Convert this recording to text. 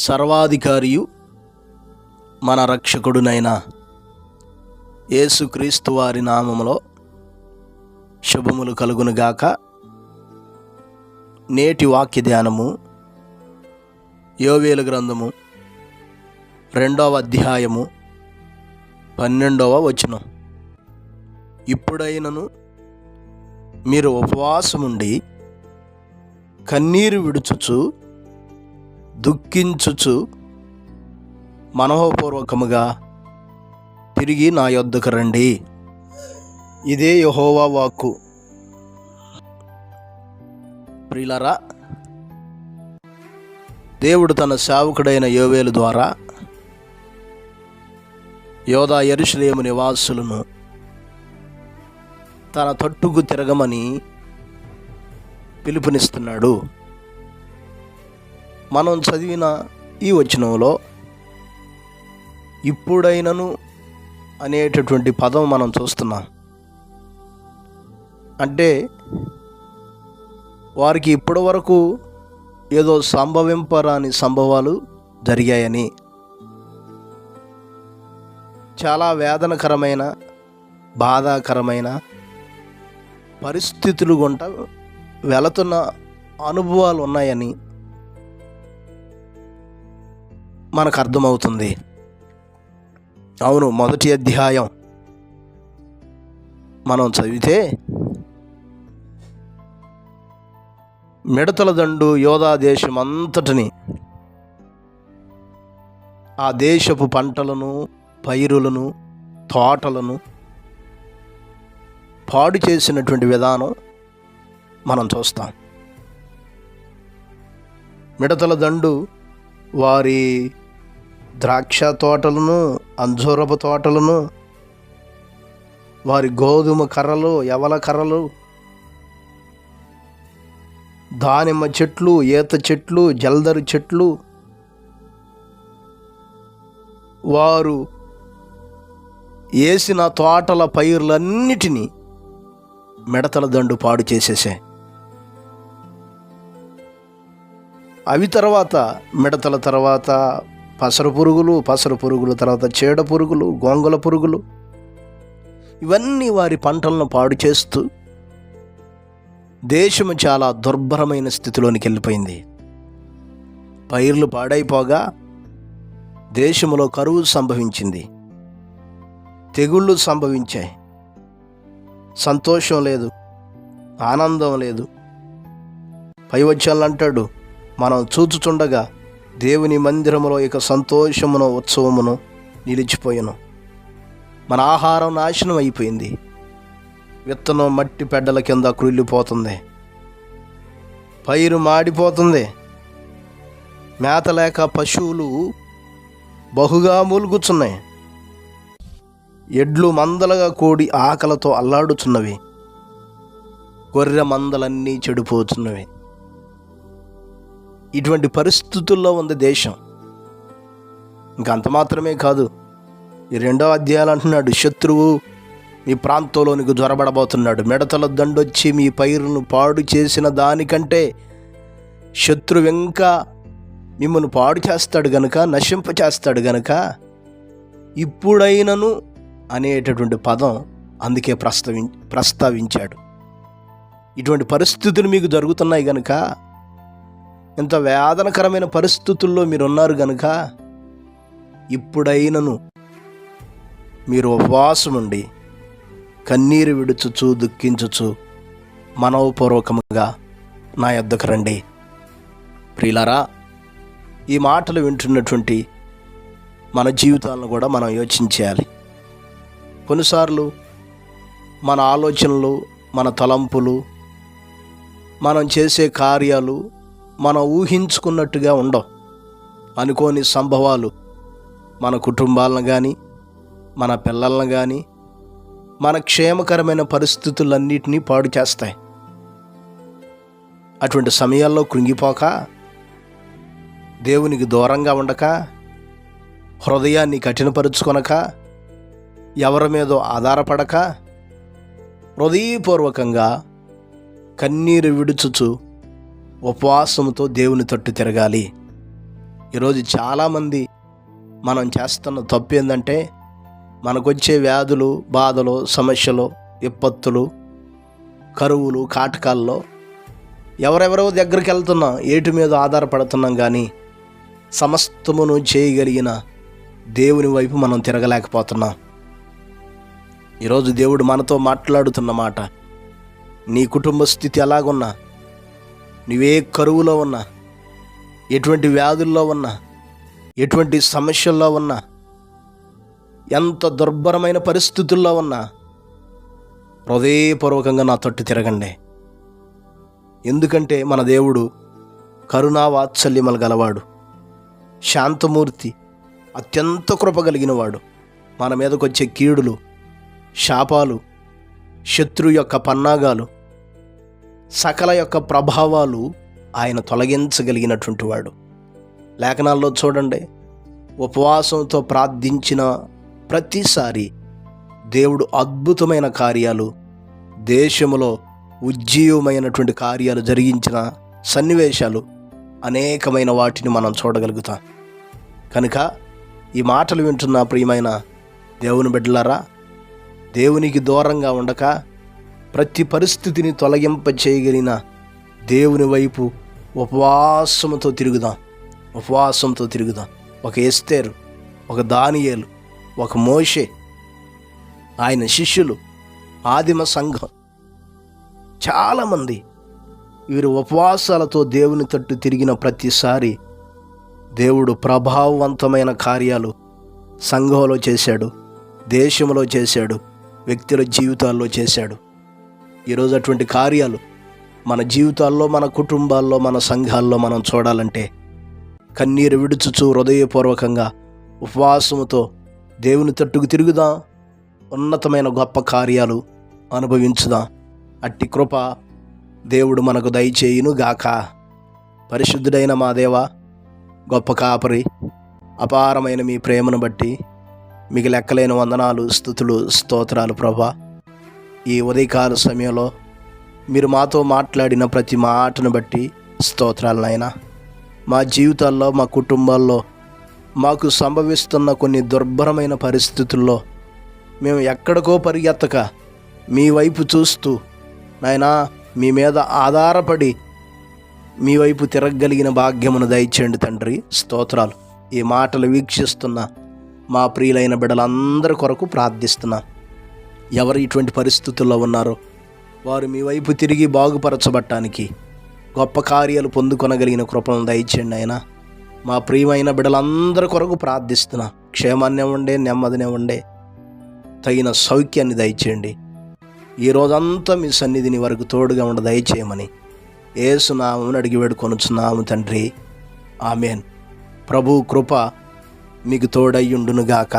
సర్వాధికారియు మన రక్షకుడునైన యేసుక్రీస్తు వారి నామములో శుభములు కలుగునుగాక. నేటి వాక్య ధ్యానము యోవేలు గ్రంథము 2వ అధ్యాయము 12వ వచనం. ఇప్పుడైనను మీరు ఉపవాసముండి కన్నీరు విడుచుచు దుఃఖించుచు మనోపూర్వకముగా తిరిగి నా యొద్దకు రండి. ఇదే యెహోవా వాక్కు. ప్రియులారా, దేవుడు తన సేవకుడైన యోవేలు ద్వారా యోదా యెరూషలేము నివాసులను తన తట్టుకు తిరగమని పిలుపునిస్తున్నాడు. మనం చదివిన ఈ వచనంలో ఇప్పుడైనను అనేటటువంటి పదం మనం చూస్తున్నాం. అంటే వారికి ఇప్పటి వరకు ఏదో సంభవింపరాని సంభవాలు జరిగాయని, చాలా వేదనకరమైన బాధాకరమైన పరిస్థితులు గుంట వెళుతున్న అనుభవాలు ఉన్నాయని మనకు అర్థమవుతుంది. అవును, మొదటి అధ్యాయం మనం చదివితే మిడతల దండు యోధా దేశం అంతటిని, ఆ దేశపు పంటలను, పైరులను, తోటలను పాడు చేసినటువంటి విధానం మనం చూస్తాం. మిడతల దండు వారి ద్రాక్ష తోటలను, అంజూరపు తోటలను, వారి గోధుమ కర్రలు, యవల కర్రలు, దానిమ్మ చెట్లు, ఈత చెట్లు, జల్దరు చెట్లు, వారు వేసిన తోటల పైర్లన్నిటినీ మిడతల దండు పాడు చేసేసాయి. అవి తర్వాత మిడతల తర్వాత పసరు పురుగుల తర్వాత చీడ పురుగులు, గొంగళ పురుగులు, ఇవన్నీ వారి పంటలను పాడు చేస్తూ దేశము చాలా దుర్భరమైన స్థితిలోనికి వెళ్ళిపోయింది. పైర్లు పాడైపోగా దేశంలో కరువు సంభవించింది, తెగుళ్ళు సంభవించాయి. సంతోషం లేదు, ఆనందం లేదు. పైవచనాలు అంటాడు, మనం చూచుచుండగా దేవుని మందిరములో ఇక సంతోషమును ఉత్సవమును నిలిచిపోయాను. మన ఆహారం నాశనం అయిపోయింది. విత్తనం మట్టి పెడ్డల కింద కృళ్ళిపోతుంది, పైరు మాడిపోతుంది. మేత లేక పశువులు బహుగా మూలుగుచున్నాయి. ఎడ్లు మందలుగా కూడి ఆకలితో అల్లాడుచున్నవి. గొర్రె మందలన్నీ చెడిపోతున్నవి. ఇటువంటి పరిస్థితుల్లో ఉంది దేశం. ఇంకంత మాత్రమే కాదు, ఈ 2వ అధ్యాయం అంటున్నాడు, శత్రువు మీ ప్రాంతంలోనికి జ్వరబడబోతున్నాడు. మిడతల దండొచ్చి మీ పైరును పాడు చేసిన దానికంటే శత్రువు ఇంకా మిమ్మల్ని పాడు చేస్తాడు గనుక, నశింపచేస్తాడు గనుక ఇప్పుడైనను అనేటటువంటి పదం అందుకే ప్రస్తావించాడు. ఇటువంటి పరిస్థితులు మీకు జరుగుతున్నాయి గనుక, ఇంత వేదనకరమైన పరిస్థితుల్లో మీరున్నారు గనుక ఇప్పుడైనను మీరు ఉపవాసం ఉండి కన్నీరు విడుచుచు దుఃఖించుచు మనోపూర్వకముగా నా యొద్దకు రండి. ప్రియులారా, ఈ మాటలు వింటున్నటువంటి మన జీవితాలను కూడా మనం యోచించేయాలి. కొన్నిసార్లు మన ఆలోచనలు, మన తలంపులు, మనం చేసే కార్యాలు మనం ఊహించుకున్నట్టుగా ఉండవు. అనుకోని సంభవాలు మన కుటుంబాలను కానీ, మన పిల్లలను కానీ, మన క్షేమకరమైన పరిస్థితులన్నిటినీ పాడు చేస్తాయి. అటువంటి సమయాల్లో కృంగిపోక, దేవునికి దూరంగా ఉండక, హృదయాన్ని కఠినపరుచుకొనక, ఎవరి మీదో ఆధారపడక, హృదయపూర్వకంగా కన్నీరు విడుచుచు ఉపవాసంతో దేవుని తట్టు తిరగాలి. ఈరోజు చాలామంది మనం చేస్తున్న తప్పు ఏంటంటే, మనకొచ్చే వ్యాధులు, బాధలు, సమస్యలు, విపత్తులు, కరువులు, కాటకాల్లో ఎవరెవరో దగ్గరికి వెళ్తున్నాం, ఏటి మీద ఆధారపడుతున్నాం, కానీ సమస్తమును చేయగలిగిన దేవుని వైపు మనం తిరగలేకపోతున్నాం. ఈరోజు దేవుడు మనతో మాట్లాడుతున్న మాట, నీ కుటుంబ స్థితి ఎలాగున్నా, నువ్వే కరువులో ఉన్నా, ఎటువంటి వ్యాధుల్లో ఉన్నా, ఎటువంటి సమస్యల్లో ఉన్నా, ఎంత దుర్భరమైన పరిస్థితుల్లో ఉన్నా హృదయపూర్వకంగా నా తట్టు తిరగండి. ఎందుకంటే మన దేవుడు కరుణా వాత్సల్యములు గలవాడు, శాంతమూర్తి, అత్యంత కృప కలిగిన వాడు. మన మీదకు వచ్చే కీడులు, శాపాలు, శత్రు యొక్క పన్నాగాలు, సకల యొక్క ప్రభావాలు ఆయన తొలగించగలిగినటువంటి వాడు. లేఖనాల్లో చూడండి, ఉపవాసంతో ప్రార్థించిన ప్రతిసారి దేవుడు అద్భుతమైన కార్యాలు, దేశంలో ఉజ్జీవమైనటువంటి కార్యాలు జరిగించిన సన్నివేశాలు అనేకమైన వాటిని మనం చూడగలుగుతాం. కనుక ఈ మాటలు వింటున్న ప్రియమైన దేవుని బిడ్డలారా, దేవునికి దూరంగా ఉండక ప్రతి పరిస్థితిని తొలగింప చేయగలిగిన దేవుని వైపు ఉపవాసంతో తిరుగుదాం. ఒక ఎస్తేరు, ఒక దానియేలు, ఒక మోషే, ఆయన శిష్యులు, ఆదిమ సంఘం, చాలామంది వీరు ఉపవాసాలతో దేవుని తట్టు తిరిగిన ప్రతిసారి దేవుడు ప్రభావవంతమైన కార్యాలు సంఘంలో చేశాడు, దేశంలో చేశాడు, వ్యక్తుల జీవితాల్లో చేశాడు. ఈరోజు అటువంటి కార్యాలు మన జీవితాల్లో, మన కుటుంబాల్లో, మన సంఘాల్లో మనం చూడాలంటే కన్నీరు విడుచుచు హృదయపూర్వకంగా ఉపవాసముతో దేవుని తట్టుకు తిరుగుదాం. ఉన్నతమైన గొప్ప కార్యాలు అనుభవించుదాం. అట్టి కృప దేవుడు మనకు దయచేయును గాక. పరిశుద్ధుడైన మా దేవా, గొప్ప కాపరి, అపారమైన మీ ప్రేమను బట్టి మీకు లెక్కలేని వందనాలు, స్తుతులు, స్తోత్రాలు ప్రభా. ఈ ఉదయకాల సమయంలో మీరు మాతో మాట్లాడిన ప్రతి మాటను బట్టి స్తోత్రాలు నాయనా. మా జీవితాల్లో, మా కుటుంబాల్లో మాకు సంభవిస్తున్న కొన్ని దుర్భరమైన పరిస్థితుల్లో మేము ఎక్కడికో పరిగెత్తక మీ వైపు చూస్తూ నాయనా, మీ మీద ఆధారపడి మీ వైపు తిరగగలిగిన భాగ్యమును దయచేయండి తండ్రి. స్తోత్రాలు. ఈ మాటలు వీక్షిస్తున్న మా ప్రియులైన బిడ్డలందరి కొరకు ప్రార్థిస్తున్నా. ఎవరు ఇటువంటి పరిస్థితుల్లో ఉన్నారో వారు మీ వైపు తిరిగి బాగుపరచబట్టానికి, గొప్ప కార్యాలు పొందుకొనగలిగిన కృపను దయచేయండి అయినా. మా ప్రియమైన బిడ్డలందరి కొరకు ప్రార్థిస్తున్నా. క్షేమాన్ని ఉండే, నెమ్మదినే ఉండే, తగిన సౌఖ్యాన్ని దయచేయండి. ఈ రోజంతా మీ సన్నిధిని వరకు తోడుగా ఉండ దయచేయమని యేసు నామమున అడిగి వేడుకొనుచున్నాము తండ్రి. ఆమేన్. ప్రభు కృప మీకు తోడయ్యుండునుగాక.